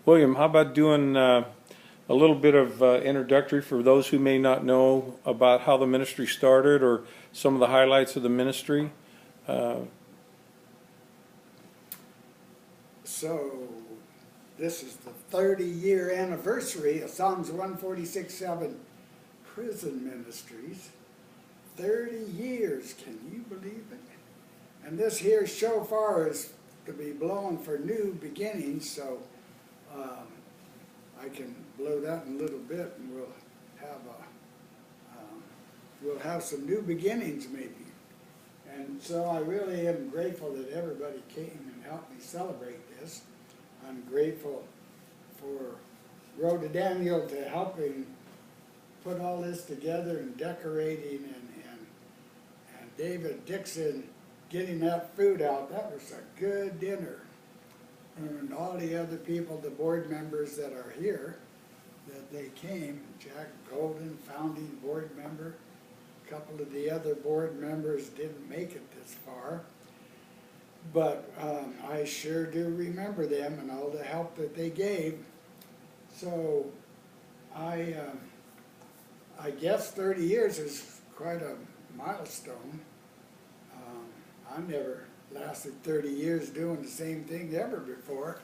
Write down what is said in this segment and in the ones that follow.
William, how about doing a little bit of introductory for those who may not know about how the ministry started or some of the highlights of the ministry? So this is the 30-year anniversary of Psalms 146:7 prison ministries. 30 years, can you believe it? And this here shofar is to be blown for new beginnings, so I can blow that in a little bit, and we'll have some new beginnings maybe. And so I really am grateful that everybody came and helped me celebrate this. I'm grateful for Rhoda Daniel to helping put all this together and decorating, and David Dixon getting that food out. That was a good dinner. And all the other people, the board members that are here, that they came. Jack Golden, founding board member. A couple of the other board members didn't make it this far. But I sure do remember them and all the help that they gave. So I guess 30 years is quite a milestone. I never lasted 30 years doing the same thing ever before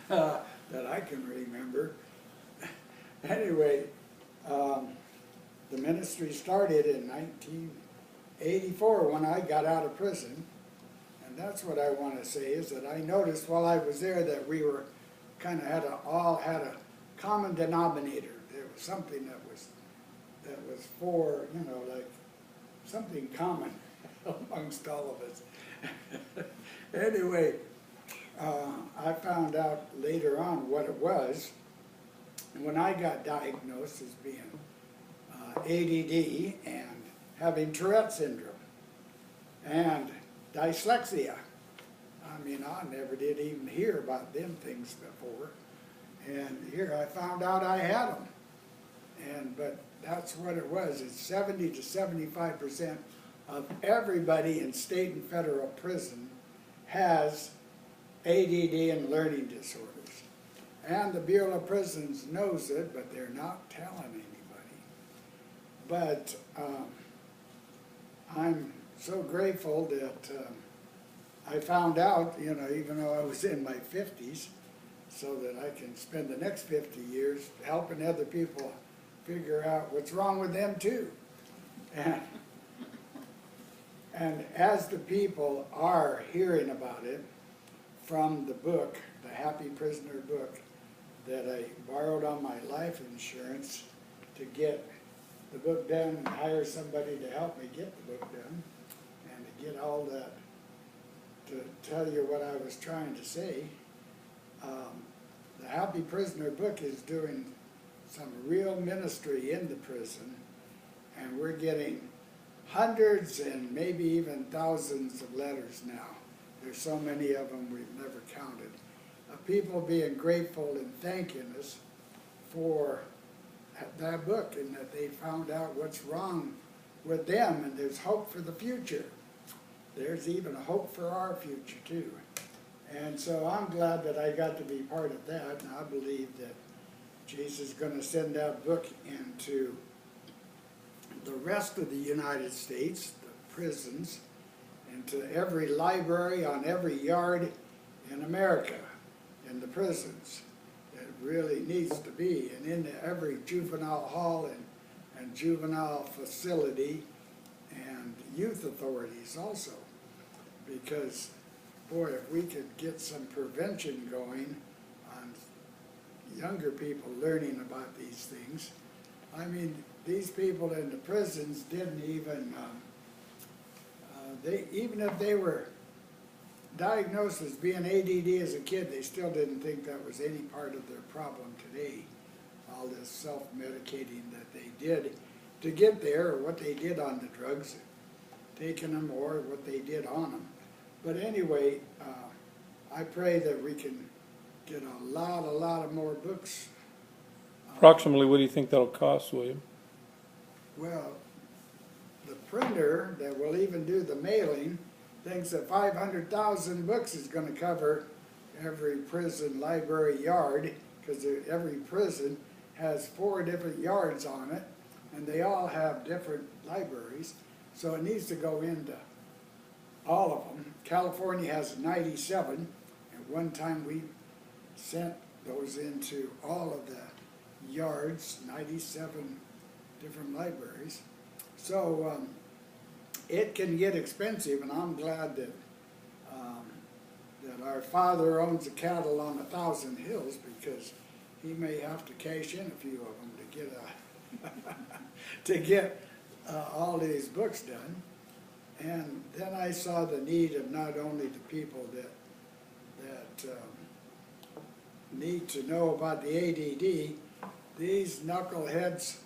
that I can remember. Anyway, the ministry started in 1984 when I got out of prison. And that's what I want to say, is that I noticed while I was there that we were kind of all had a common denominator. There was something that was for, like something common amongst all of us. Anyway, I found out later on what it was. When I got diagnosed as being ADD and having Tourette syndrome and dyslexia. I mean, I never did even hear about them things before. And here I found out I had them. But that's what it was. It's 70 to 75% of everybody in state and federal prison has ADD and learning disorders. And the Bureau of Prisons knows it, but they're not telling anybody. But I'm so grateful that I found out, even though I was in my 50s, so that I can spend the next 50 years helping other people figure out what's wrong with them too. And as the people are hearing about it from the book, the Happy Prisoner book, that I borrowed on my life insurance to get the book done and hire somebody to help me get the book done, and to get all that, to tell you what I was trying to say. The Happy Prisoner book is doing some real ministry in the prison, and we're getting hundreds and maybe even thousands of letters now. There's so many of them we've never counted. People being grateful and thanking us for that book, and that they found out what's wrong with them, and there's hope for the future. There's even hope for our future too. And so I'm glad that I got to be part of that, and I believe that Jesus is going to send that book into the rest of the United States, the prisons, into every library on every yard in America, in the prisons. It really needs to be, and in every juvenile hall and juvenile facility and youth authorities also. Because, boy, if we could get some prevention going on younger people learning about these things. I mean, these people in the prisons didn't even, even if they were diagnosed as being ADD as a kid, they still didn't think that was any part of their problem today. All this self-medicating that they did to get there, or what they did on the drugs, taking them, or what they did on them. But anyway, I pray that we can get a lot of more books. Approximately, what do you think that'll cost, William? Well, the printer that will even do the mailing thinks that 500,000 books is going to cover every prison library yard, because every prison has 4 different yards on it, and they all have different libraries, so it needs to go into all of them. California has 97. At one time we sent those into all of the yards, 97 different libraries. So it can get expensive, and I'm glad that that our father owns the cattle on 1,000 hills, because he may have to cash in a few of them to get to get all these books done. And then I saw the need of not only the people that need to know about the ADD, these knuckleheads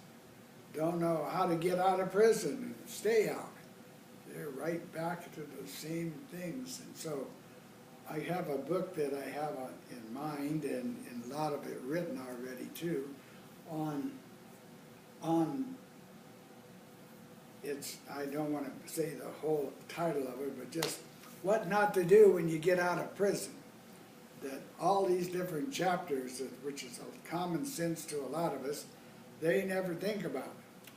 don't know how to get out of prison and stay out. They're right back to the same things. And so I have a book that I have in mind, and a lot of it written already too, on it's, I don't want to say the whole title of it, but just what not to do when you get out of prison. That all these different chapters, which is a common sense to a lot of us, they never think about.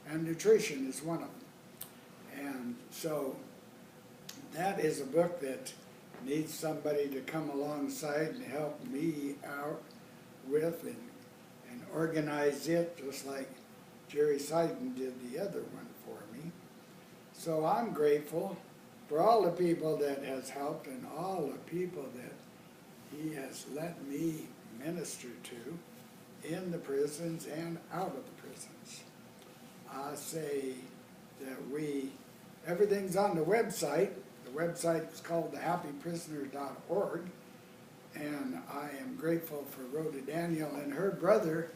And nutrition is one of them. And so that is a book that needs somebody to come alongside and help me out with and organize it, just like Jerry Seiden did the other one for me. So I'm grateful for all the people that has helped and all the people that he has let me minister to in the prisons and out of the prisons. I say that everything's on the website. The website is called thehappyprisoner.org, and I am grateful for Rhoda Daniel and her brother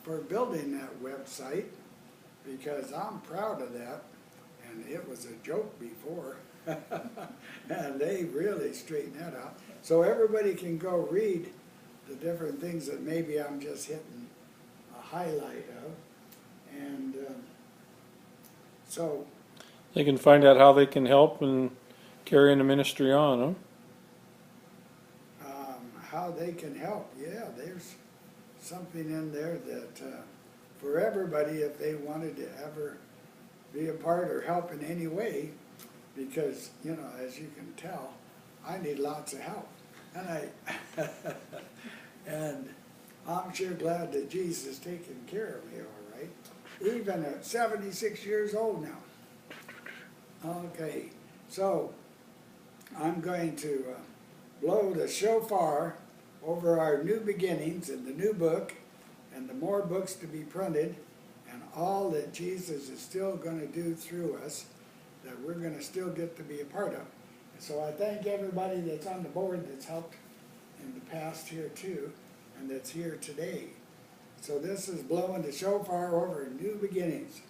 for building that website, because I'm proud of that, and it was a joke before, and they really straightened that out. So everybody can go read the different things that maybe I'm just hitting a highlight of, and so They can find out how they can help and carrying the ministry on, huh? how they can help. Yeah, there's something in there that for everybody, if they wanted to ever be a part or help in any way, because, you know, as you can tell, I need lots of help. And and I'm sure glad that Jesus is taking care of me all right, even at 76 years old now. Okay, so I'm going to blow the shofar over our new beginnings and the new book and the more books to be printed and all that Jesus is still going to do through us, that we're going to still get to be a part of. And so I thank everybody that's on the board that's helped in the past here too, and that's here today. So this is blowing the shofar over new beginnings.